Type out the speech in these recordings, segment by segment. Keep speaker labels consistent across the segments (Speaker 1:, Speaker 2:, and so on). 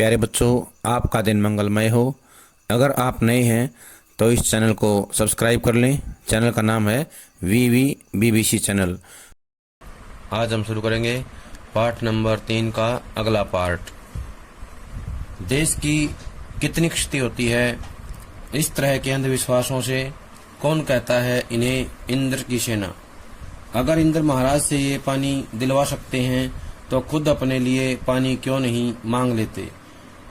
Speaker 1: प्यारे बच्चों, आपका दिन मंगलमय हो। अगर आप नए हैं तो इस चैनल को सब्सक्राइब कर लें। चैनल का नाम है BBC चैनल। आज हम शुरू करेंगे पार्ट नंबर 3 का अगला पार्ट। देश की कितनी क्षति होती है इस तरह के अंधविश्वासों से। कौन कहता है इन्हें इंद्र की सेना। अगर इंद्र महाराज से ये पानी दिलवा सकते हैं तो खुद अपने लिए पानी क्यों नहीं मांग लेते।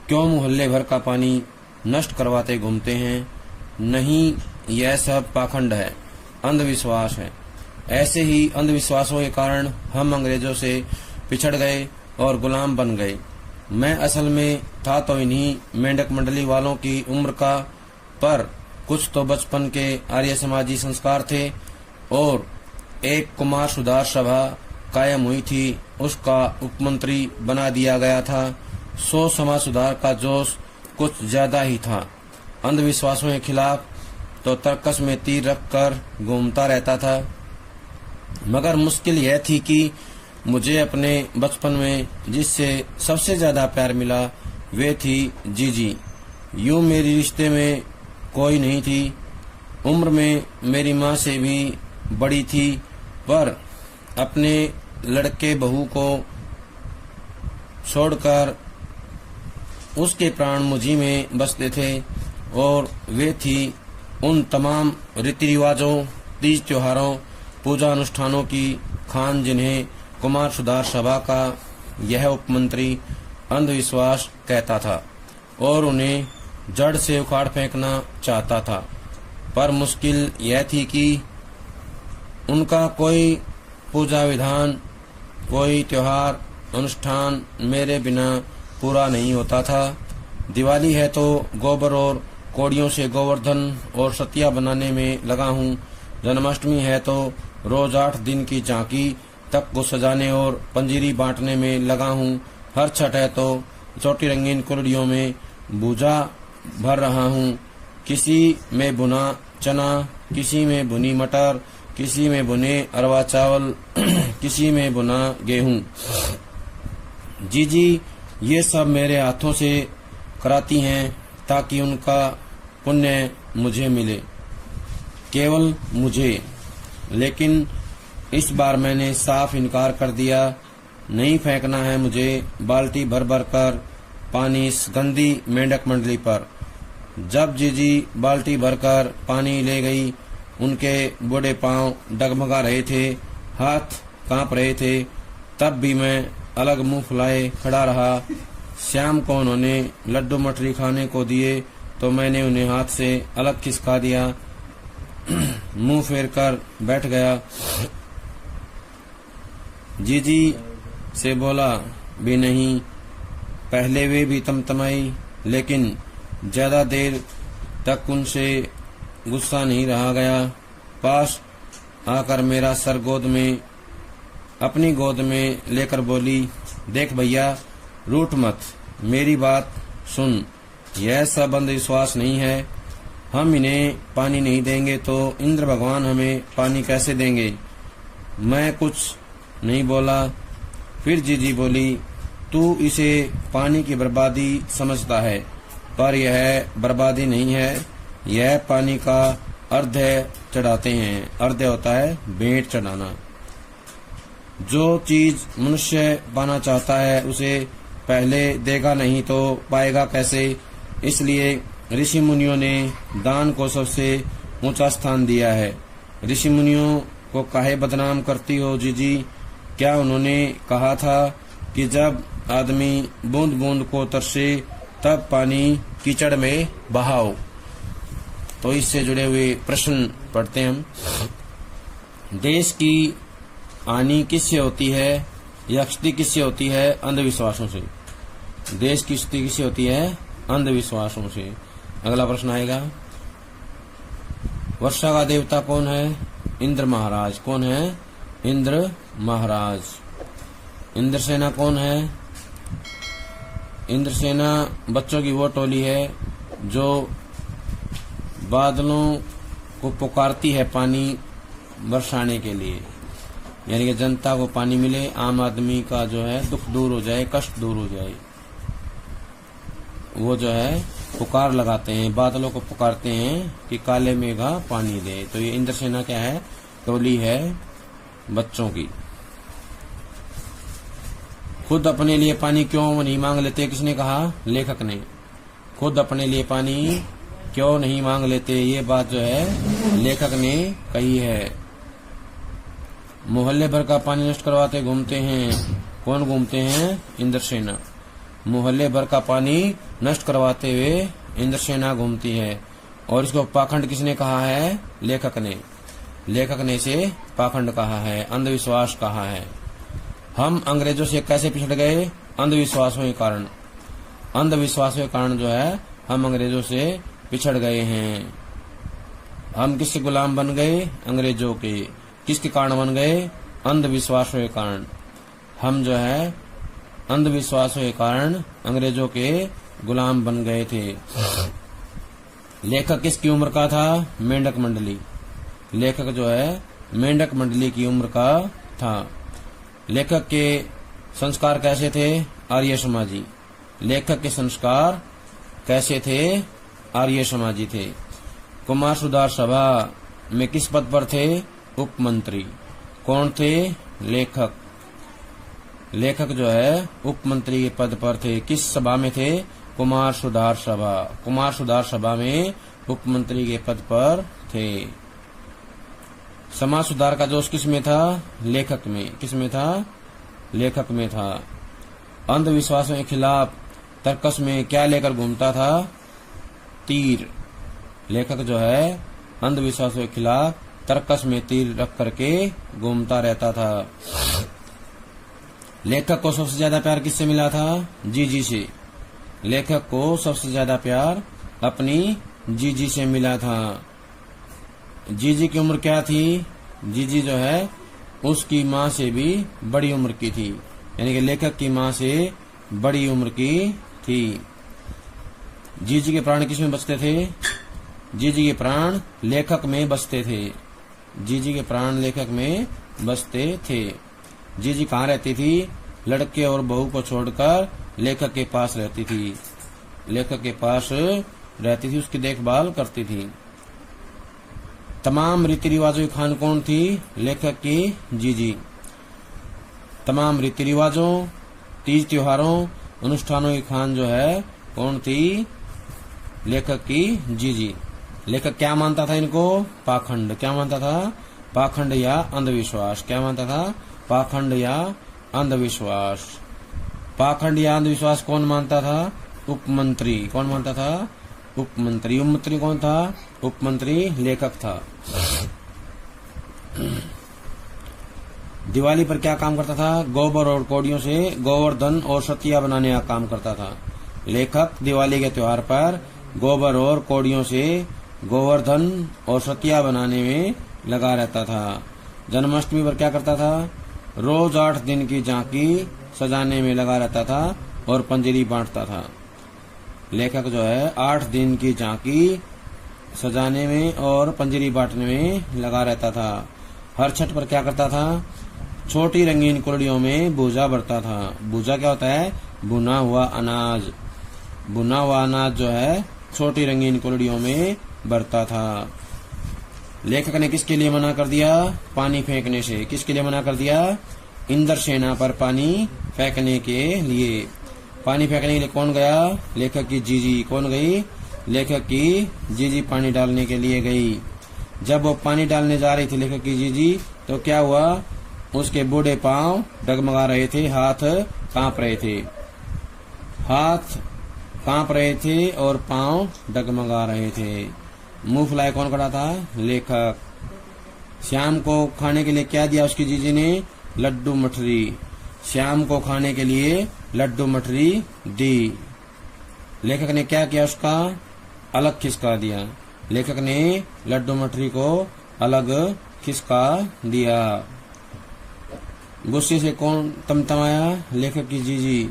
Speaker 1: क्यों मोहल्ले भर का पानी नष्ट करवाते घूमते हैं। नहीं, यह सब पाखंड है, अंधविश्वास है। ऐसे ही अंधविश्वासों के कारण हम अंग्रेजों से पिछड़ गए और गुलाम बन गए। मैं असल में था तो इन्हीं मेंढक मंडली वालों की उम्र का, पर कुछ तो बचपन के आर्य समाजी संस्कार थे और एक कुमार सुधार सभा कायम हुई थी, उसका उपमंत्री बना दिया गया था। सो समाज सुधार का जोश कुछ ज्यादा ही था। अंधविश्वासों के खिलाफ तो तर्कस में तीर रखकर घूमता रहता था। मगर मुश्किल यह थी कि मुझे अपने बचपन में जिससे सबसे ज्यादा प्यार मिला वे थी जीजी। यूं मेरी रिश्ते में कोई नहीं थी, उम्र में मेरी माँ से भी बड़ी थी, पर अपने लड़के बहू को छोड़कर उसके प्राण मुझी में बसते थे और वे थी उन तमाम रीति रिवाजों, तीज त्योहारों, पूजा अनुष्ठानों की खान जिन्हें कुमार सुधार सभा का यह उपमंत्री अंधविश्वास कहता था और उन्हें जड़ से उखाड़ फेंकना चाहता था। पर मुश्किल यह थी कि उनका कोई पूजा विधान, कोई त्योहार अनुष्ठान मेरे बिना पूरा नहीं होता था। दिवाली है तो गोबर और कोड़ियों से गोवर्धन और सतिया बनाने में लगा हूँ। जन्माष्टमी है तो रोज 8 दिन की झांकी तक को सजाने और पंजीरी बांटने में लगा हूँ। हर छठ है तो छोटी रंगीन कुलड़ियों में भूजा भर रहा हूँ। किसी में बुना चना, किसी में बुनी मटर, किसी में बुने अरवा चावल, किसी में बुना गेहूं। जीजी ये सब मेरे हाथों से कराती हैं ताकि उनका पुण्य मुझे मिले, केवल मुझे। लेकिन इस बार मैंने साफ इनकार कर दिया। नहीं फेंकना है मुझे बाल्टी भर भर कर पानी इस गंदी मेंढक मंडली पर। जब जीजी बाल्टी भरकर पानी ले गई, उनके बूढ़े पांव डगमगा रहे थे, हाथ कांप रहे थे, तब भी मैं अलग मुंह फुलाए खड़ा रहा। शाम को उन्होंने लड्डू मठरी खाने को दिए तो मैंने उन्हें हाथ से अलग खिसका दिया, मुंह फेर कर बैठ गया। जीजी से बोला भी नहीं। पहले वे भी तमतमाई, लेकिन ज्यादा देर तक उनसे गुस्सा नहीं रहा गया। पास आकर मेरा सर अपनी गोद में लेकर बोली, देख भैया, रूठ मत, मेरी बात सुन। यह सब अंधविश्वास नहीं है। हम इन्हें पानी नहीं देंगे तो इंद्र भगवान हमें पानी कैसे देंगे। मैं कुछ नहीं बोला। फिर जीजी बोली, तू इसे पानी की बर्बादी समझता है, पर यह बर्बादी नहीं है। यह पानी का अर्घ्य चढ़ाते हैं। अर्घ्य होता है भेंट चढ़ाना। जो चीज मनुष्य पाना चाहता है उसे पहले देगा नहीं तो पाएगा कैसे। इसलिए ऋषि मुनियों ने दान को सबसे ऊंचा स्थान दिया है। ऋषि मुनियों को काहे बदनाम करती हो जीजी। क्या उन्होंने कहा था कि जब आदमी बूंद बूंद को तरसे तब पानी कीचड़ में बहाओ। तो इससे जुड़े हुए प्रश्न पढ़ते हैं हम। देश की हानि किससे होती है या क्षति किससे होती है? अंधविश्वासों से। देश की क्षति किससे होती है? अंधविश्वासों से। अगला प्रश्न आएगा, वर्षा का देवता कौन है? इंद्र महाराज। कौन है? इंद्र महाराज। इंद्रसेना कौन है? इंद्रसेना बच्चों की वो टोली है जो बादलों को पुकारती है पानी बरसाने के लिए, यानी कि जनता को पानी मिले, आम आदमी का जो है दुख दूर हो जाए, कष्ट दूर हो जाए। वो जो है पुकार लगाते हैं, बादलों को पुकारते हैं कि काले मेघा पानी दे। तो ये इंद्रसेना क्या है, टोली है बच्चों की। खुद अपने लिए पानी क्यों नहीं मांग लेते, किसने कहा, लेखक ने। खुद अपने लिए पानी क्यों नहीं मांग लेते, ये बात जो है लेखक ने कही है। मोहल्ले भर का पानी नष्ट करवाते घूमते हैं, कौन घूमते हैं, इंद्रसेना। मोहल्ले भर का पानी नष्ट करवाते हुए इंद्रसेना घूमती है। और इसको पाखंड किसने कहा है, लेखक ने। लेखक ने इसे पाखंड कहा है, अंधविश्वास कहा है। हम अंग्रेजों से कैसे पिछड़ गए, अंधविश्वासों के कारण। अंधविश्वासों के कारण जो है हम अंग्रेजों से पिछड़ गए हैं। हम किसके गुलाम बन गए, अंग्रेजों के। किसके कारण बन गए, अंधविश्वासों के कारण। हम जो है अंधविश्वासों के कारण अंग्रेजों के गुलाम बन गए थे। लेखक किसकी उम्र का था, मेंढक मंडली। लेखक जो है मेंढक मंडली की उम्र का था। लेखक के संस्कार कैसे थे, आर्य समाजी। लेखक के संस्कार कैसे थे, आर्य समाजी थे। कुमार सुधार सभा में किस पद पर थे, उपमंत्री। कौन थे, लेखक। लेखक जो है उपमंत्री के पद पर थे। किस सभा में थे, कुमार सुधार सभा। कुमार सुधार सभा में उपमंत्री के पद पर थे। समाज सुधार का जोश किस में था, लेखक में। किस में था, लेखक में था। अंधविश्वासों के खिलाफ तर्कस में क्या लेकर घूमता था, तीर। लेखक जो है अंधविश्वासों के खिलाफ तर्कस में तीर रख करके घूमता रहता था। लेखक को सबसे ज्यादा प्यार किससे मिला था, जीजी से। लेखक को सबसे ज्यादा प्यार अपनी जीजी से मिला था। जीजी की उम्र क्या थी, जीजी जो है उसकी माँ से भी बड़ी उम्र की थी, यानी कि लेखक की माँ से बड़ी उम्र की थी। जीजी के प्राण किस में बसते थे, जीजी के प्राण लेखक में बसते थे। जीजी के प्राण लेखक में बसते थे। जीजी कहाँ रहती थी, लड़के और बहू को छोड़कर लेखक के पास रहती थी। लेखक के पास रहती थी, उसकी देखभाल करती थी। तमाम रीति रिवाजों की खान कौन थी, लेखक की जीजी। तमाम रीति रिवाजों, तीज त्योहारों, अनुष्ठानों की खान जो है कौन थी, लेखक की जीजी। लेखक क्या मानता था इनको, पाखंड। क्या मानता था, पाखंड या अंधविश्वास। क्या मानता था, पाखंड या अंधविश्वास। पाखंड या अंधविश्वास कौन मानता था, उपमंत्री। कौन मानता था, उपमंत्री। उपमंत्री कौन था, उपमंत्री लेखक था। दिवाली पर क्या काम करता था, गोबर और कौड़ियों से गोवर्धन और सतिया बनाने का काम करता था। लेखक दिवाली के त्योहार पर गोबर और कौड़ियों से गोवर्धन और सतिया बनाने में लगा रहता था। जन्माष्टमी पर क्या करता था, रोज 8 दिन की झांकी सजाने में लगा रहता था और पंजरी बांटता था। लेखक जो है 8 दिन की झांकी सजाने में और पंजरी बांटने में लगा रहता था। हर छठ पर क्या करता था, छोटी रंगीन कुलड़ियों में भूजा भरता था। भूजा क्या होता है, भुना हुआ अनाज। भुना हुआ अनाज जो है छोटी रंगीन कुलड़ियों में भरता था। लेखक ने किसके लिए मना कर दिया, पानी फेंकने से। किसके लिए मना कर दिया, इंद्रसेना पर पानी फेंकने के लिए। पानी फेंकने के लिए कौन गया, लेखक की जीजी। कौन गई, लेखक की जीजी पानी डालने के लिए गई। जब वो पानी डालने जा रही थी लेखक की जीजी, तो क्या हुआ, उसके बूढ़े पांव डगमगा रहे थे, हाथ कांप रहे थे। हाथ कांप रहे थे और पांव डगमगा रहे थे। मुंह फुलाए कौन खड़ा था, लेखक। श्याम को खाने के लिए क्या दिया उसकी जीजी ने, लड्डू मठरी। श्याम को खाने के लिए लड्डू मठरी दी। लेखक ने क्या किया, उसका अलग खिसका दिया। लेखक ने लड्डू मठरी को अलग खिसका दिया। गुस्से से कौन तमतमाया, लेखक की जीजी।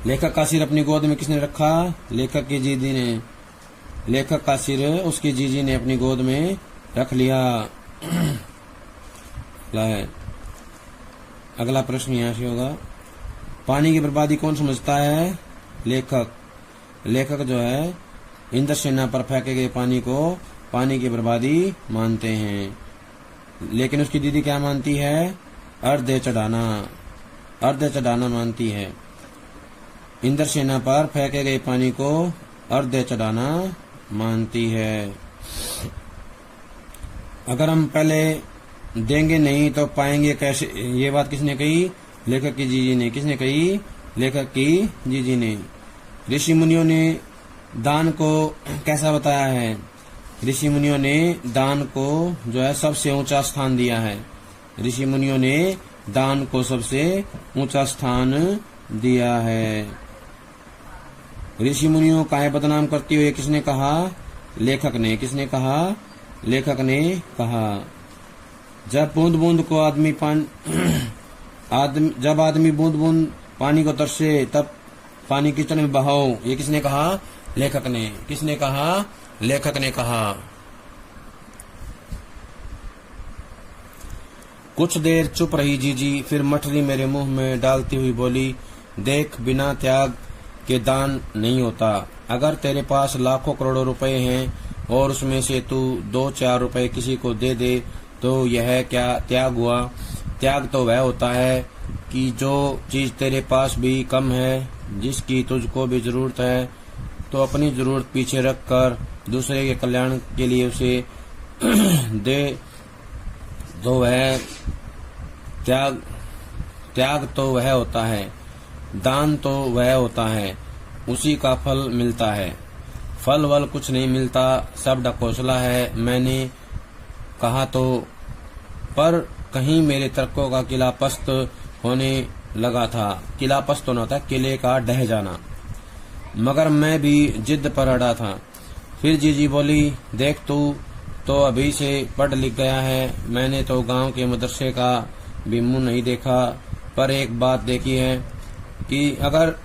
Speaker 1: लेखक का सिर अपनी गोद में किसने रखा, लेखक की जीजी ने। लेखक का सिर उसकी जीजी ने अपनी गोद में रख लिया। अगला प्रश्न यहाँ से होगा, पानी की बर्बादी कौन समझता है, लेखक लेखक जो है इंद्रसेना पर फेंके गए पानी को पानी की बर्बादी मानते हैं, लेकिन उसकी दीदी क्या मानती है? अर्घ्य चढ़ाना मानती है। इंद्रसेना पर फेंके गए पानी को अर्घ्य चढ़ाना मानती है। अगर हम पहले देंगे नहीं तो पाएंगे कैसे, ये बात किसने कही? लेखक की जीजी ने। किसने कही? लेखक की जीजी ने। ऋषि मुनियों ने दान को कैसा बताया है? ऋषि मुनियों ने दान को जो है सबसे ऊंचा स्थान दिया है। ऋषि मुनियों ने दान को सबसे ऊंचा स्थान दिया है। ऋषि मुनियों काहे बदनाम करती हुए किसने कहा? लेखक ने। किसने कहा? लेखक ने कहा। जब बूंद बूंद को जब आदमी बूंद बूंद पानी को तरसे तब पानी कीचड़ में बहाओ, ये किसने कहा? लेखक ने। किसने कहा? लेखक ने कहा। कुछ देर चुप रही जीजी, फिर मठरी मेरे मुंह में डालती हुई बोली, देख, बिना त्याग के दान नहीं होता। अगर तेरे पास लाखों करोड़ों रुपए हैं और उसमें से तू 2-4 रुपए किसी को दे दे तो यह क्या त्याग हुआ? त्याग तो वह होता है कि जो चीज तेरे पास भी कम है, जिसकी तुझको भी जरूरत है, तो अपनी जरूरत पीछे रखकर दूसरे के कल्याण के लिए उसे दे दो। वह त्याग तो वह होता है, दान तो वह होता है, उसी का फल मिलता है। फल वल कुछ नहीं मिलता, सब ढकोसला है। मैंने कहा तो, पर कहीं मेरे तर्कों का किला पस्त होने लगा था। किला पस्त होना था, किले का ढह जाना। मगर मैं भी जिद पर अड़ा था। फिर जीजी बोली, देख, तू तो अभी से पढ़ लिख गया है, मैंने तो गांव के मदरसे का भी मुंह नहीं देखा, पर एक बात देखी है कि अगर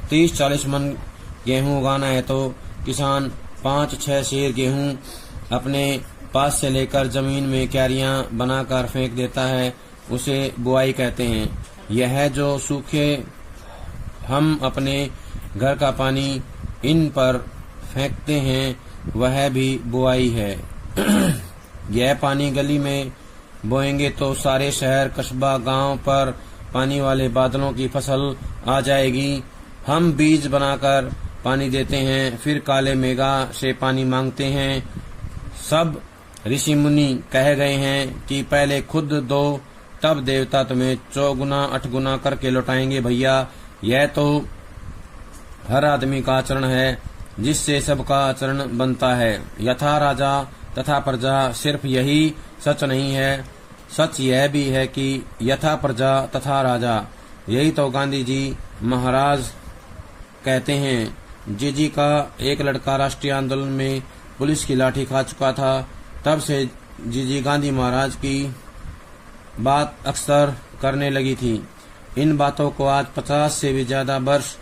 Speaker 1: 30-40 मन गेहूं उगाना है तो किसान 5-6 सेर गेहूं अपने पास से लेकर जमीन में क्यारियां बनाकर फेंक देता है, उसे बुआई कहते हैं। यह जो सूखे हम अपने घर का पानी इन पर फेंकते हैं वह भी बुआई है। यह पानी गली में बोएंगे तो सारे शहर, कस्बा, गांव पर पानी वाले बादलों की फसल आ जाएगी। हम बीज बनाकर पानी देते हैं, फिर काले मेघा से पानी मांगते हैं। सब ऋषि मुनि कह गए हैं कि पहले खुद दो, तब देवता तुम्हें 4 गुना 8 गुना करके लौटाएंगे। भैया, यह तो हर आदमी का आचरण है, जिससे सबका आचरण बनता है। यथा राजा तथा प्रजा, सिर्फ यही सच नहीं है, सच यह भी है कि यथा प्रजा तथा राजा। यही तो गांधी जी महाराज कहते हैं। जीजी का एक लड़का राष्ट्रीय आंदोलन में पुलिस की लाठी खा चुका था, तब से जीजी गांधी महाराज की बात अक्सर करने लगी थी। इन बातों को आज 50 से भी ज्यादा वर्ष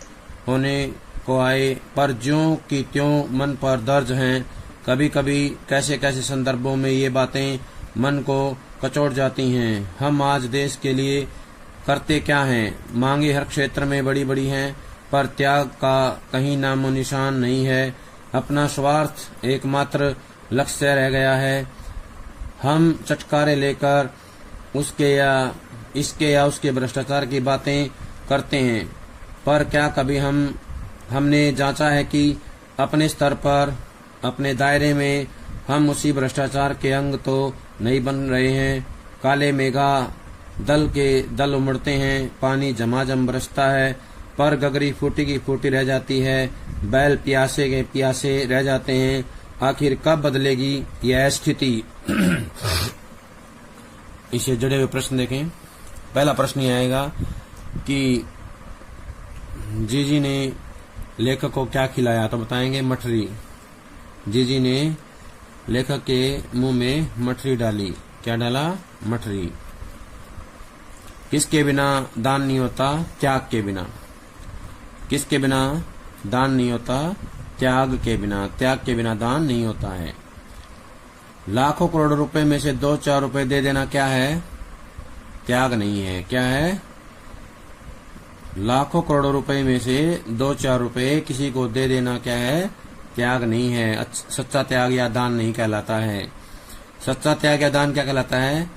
Speaker 1: होने को आए, पर ज्यों की त्यों मन पर दर्ज हैं। कभी कभी कैसे कैसे संदर्भों में ये बातें मन को कचोट जाती हैं। हम आज देश के लिए करते क्या हैं? मांगे हर क्षेत्र में बड़ी बड़ी हैं, पर त्याग का कहीं नामो निशान नहीं है। अपना स्वार्थ एकमात्र लक्ष्य रह गया है। हम चटकारे लेकर उसके या उसके भ्रष्टाचार की बातें करते हैं, पर क्या कभी हमने जांचा है कि अपने स्तर पर, अपने दायरे में हम उसी भ्रष्टाचार के अंग तो नहीं बन रहे हैं। काले मेघा दल के दल उमड़ते हैं, पानी झमाझम बरसता है, पर गगरी फूटी की फूटी रह जाती है, बैल प्यासे के प्यासे रह जाते हैं। आखिर कब बदलेगी यह स्थिति? इसे जुड़े हुए प्रश्न देखें। पहला प्रश्न ये आएगा कि जीजी ने लेखक को क्या खिलाया, तो बताएंगे मठरी। जीजी ने लेखक के मुंह में मठरी डाली। क्या डाला? मठरी। किसके बिना दान नहीं होता? त्याग के बिना। किसके बिना दान नहीं होता? त्याग के बिना। त्याग के बिना दान नहीं होता है। लाखों करोड़ रुपए में से 2-4 रुपए दे देना क्या है? त्याग नहीं है। क्या है? लाखों करोड़ों रुपए में से 2-4 रुपए किसी को दे देना क्या है? त्याग नहीं है। सच्चा त्याग या दान नहीं कहलाता है। सच्चा त्याग या दान क्या कहलाता है?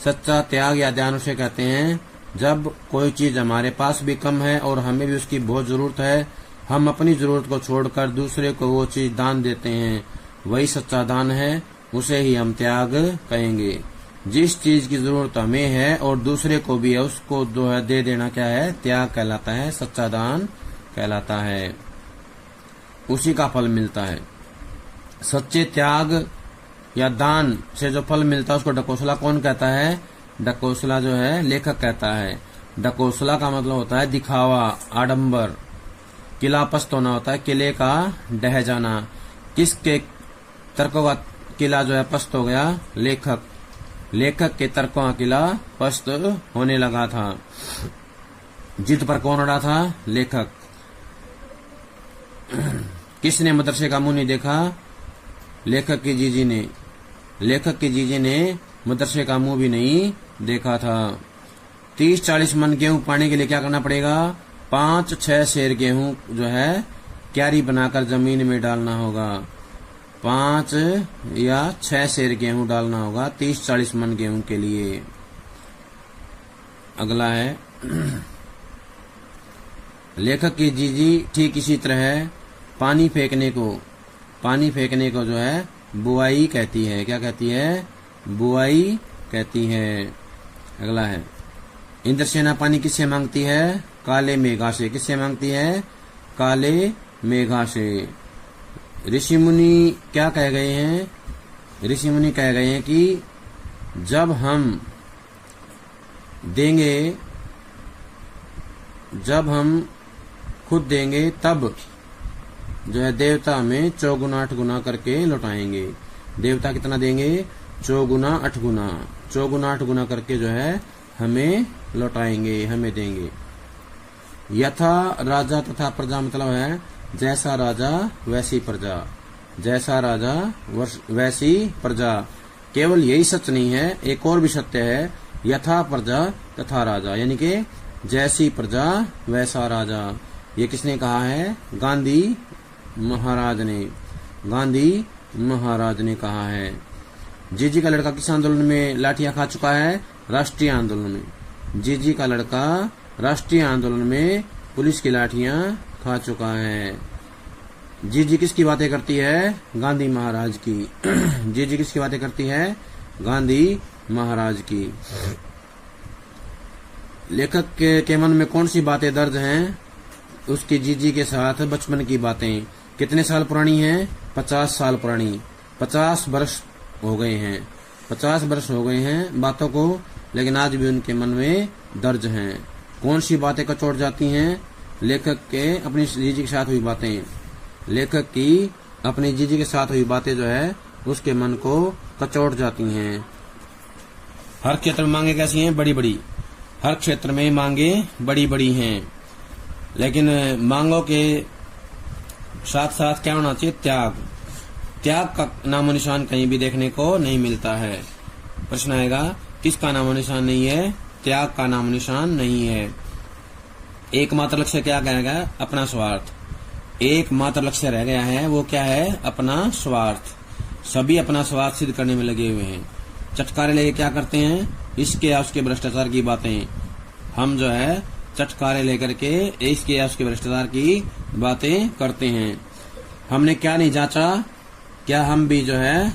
Speaker 1: सच्चा त्याग या दान उसे कहते हैं जब कोई चीज हमारे पास भी कम है और हमें भी उसकी बहुत जरूरत है, हम अपनी जरूरत को छोड़कर दूसरे को वो चीज दान देते हैं, वही सच्चा दान है, उसे ही हम त्याग कहेंगे। जिस चीज की जरूरत हमें है और दूसरे को भी है, उसको जो है दे देना क्या है? त्याग कहलाता है, सच्चा दान कहलाता है। उसी का फल मिलता है। सच्चे त्याग या दान से जो फल मिलता है उसको ढकोसला कौन कहता है? ढकोसला जो है लेखक कहता है। ढकोसला का मतलब होता है दिखावा, आडंबर। किला पस्त होना होता है, किले का ढह जाना। किसके तर्कों का किला जो है पस्त हो गया? लेखक। लेखक के तर्कों का किला पस्त होने लगा था। जिद पर कौन अड़ा था? लेखक। किसने मदरसे का मुंह नहीं देखा? लेखक की जीजी ने। लेखक की जीजी ने मदरसे का मुंह भी नहीं देखा था। 30-40 मन गेहूं पाने के लिए क्या करना पड़ेगा? 5-6 सेर गेहूं जो है क्यारी बनाकर जमीन में डालना होगा। 5 या 6 सेर गेहूं डालना होगा 30-40 मन गेहूं के लिए। अगला है लेखक की जीजी ठीक इसी तरह है। पानी फेंकने को जो है बुआई कहती है। क्या कहती है? बुआई कहती है। अगला है इंद्रसेना पानी किससे मांगती है? काले मेघा से। किससे मांगती है? काले मेघा से। ऋषि मुनि क्या कह गए हैं? ऋषि मुनि कह गए हैं कि जब हम खुद देंगे तब जो है देवता हमें 4 गुना 8 गुना करके लौटाएंगे। देवता कितना देंगे? 4 गुना 8 गुना। 4 गुना 8 गुना करके जो है हमें लौटाएंगे, हमें देंगे। यथा राजा तथा प्रजा मतलब है जैसा राजा वैसी प्रजा। जैसा राजा वैसी प्रजा। केवल यही सच नहीं है, एक और भी सत्य है। यथा प्रजा तथा राजा, यानी कि जैसी प्रजा वैसा राजा। ये किसने कहा है? गांधी महाराज ने। गांधी महाराज ने कहा है। जीजी का लड़का किस आंदोलन में लाठियां खा चुका है? राष्ट्रीय आंदोलन में। जीजी का लड़का राष्ट्रीय आंदोलन में पुलिस की लाठियां खा चुका है। जीजी किसकी बातें करती है? गांधी महाराज की। जीजी किसकी बातें करती है? गांधी महाराज की। लेखक के मन में कौन सी बातें दर्ज हैं? उसकी जीजी के साथ बचपन की बातें। कितने साल पुरानी हैं? 50 साल पुरानी। 50 वर्ष हो गए हैं। 50 वर्ष हो गए हैं बातों को, लेकिन आज भी उनके मन में दर्ज हैं। कौन सी बातें कचोट जाती हैं? लेखक के अपनी जीजी के साथ हुई बातें। लेखक की अपनी जीजी के साथ हुई बातें जो है उसके मन को कचोट जाती हैं। हर क्षेत्र में मांगे कैसी हैं? बड़ी बड़ी। हर क्षेत्र में मांगे बड़ी बड़ी हैं, लेकिन मांगों के साथ साथ क्या होना चाहिए? त्याग। त्याग का नामो निशान कहीं भी देखने को नहीं मिलता है। प्रश्न आएगा किसका नामो निशान नहीं है? त्याग का नामो निशान नहीं है। एकमात्र लक्ष्य क्या कहेगा? अपना स्वार्थ। एकमात्र लक्ष्य रह गया है, वो क्या है? अपना स्वार्थ। सभी अपना स्वार्थ सिद्ध करने में लगे हुए हैं। चटकारे लेके क्या करते हैं? इसके या उसके भ्रष्टाचार की बातें। हम जो है चटकारे लेकर के इसके या उसके भ्रष्टाचार की बातें करते हैं। हमने क्या नहीं जांचा? क्या हम भी जो है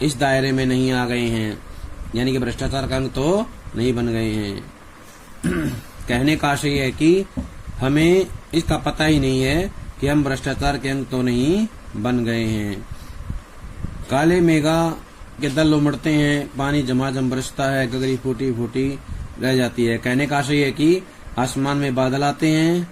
Speaker 1: इस दायरे में नहीं आ गए हैं, यानी कि भ्रष्टाचार का अंग तो नहीं बन गए हैं। कहने का आशय है कि हमें इसका पता ही नहीं है कि हम भ्रष्टाचार के अंग तो नहीं बन गए हैं। काले मेघा के दल उमड़ते हैं, पानी झमाझम बरसता है, गगरी फूटी फूटी रह जाती है। कहने का आशय है कि आसमान में बादल आते हैं,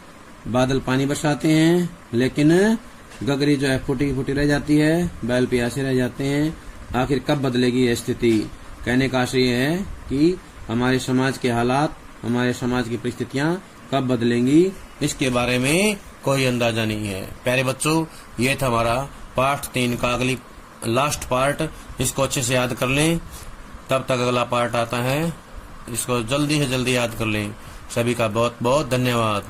Speaker 1: बादल पानी बरसाते हैं, लेकिन गगरी जो है फूटी फूटी रह जाती है, बैल प्यासे रह जाते हैं। आखिर कब बदलेगी यह स्थिति? कहने का आशय है कि हमारे समाज के हालात, हमारे समाज की परिस्थितियां कब बदलेंगी, इसके बारे में कोई अंदाजा नहीं है। प्यारे बच्चों, ये था हमारा पार्ट 3 का अगली लास्ट पार्ट। इसको अच्छे से याद कर लें, तब तक अगला पार्ट आता है, इसको जल्दी से जल्दी याद कर लें। सभी का बहुत बहुत धन्यवाद।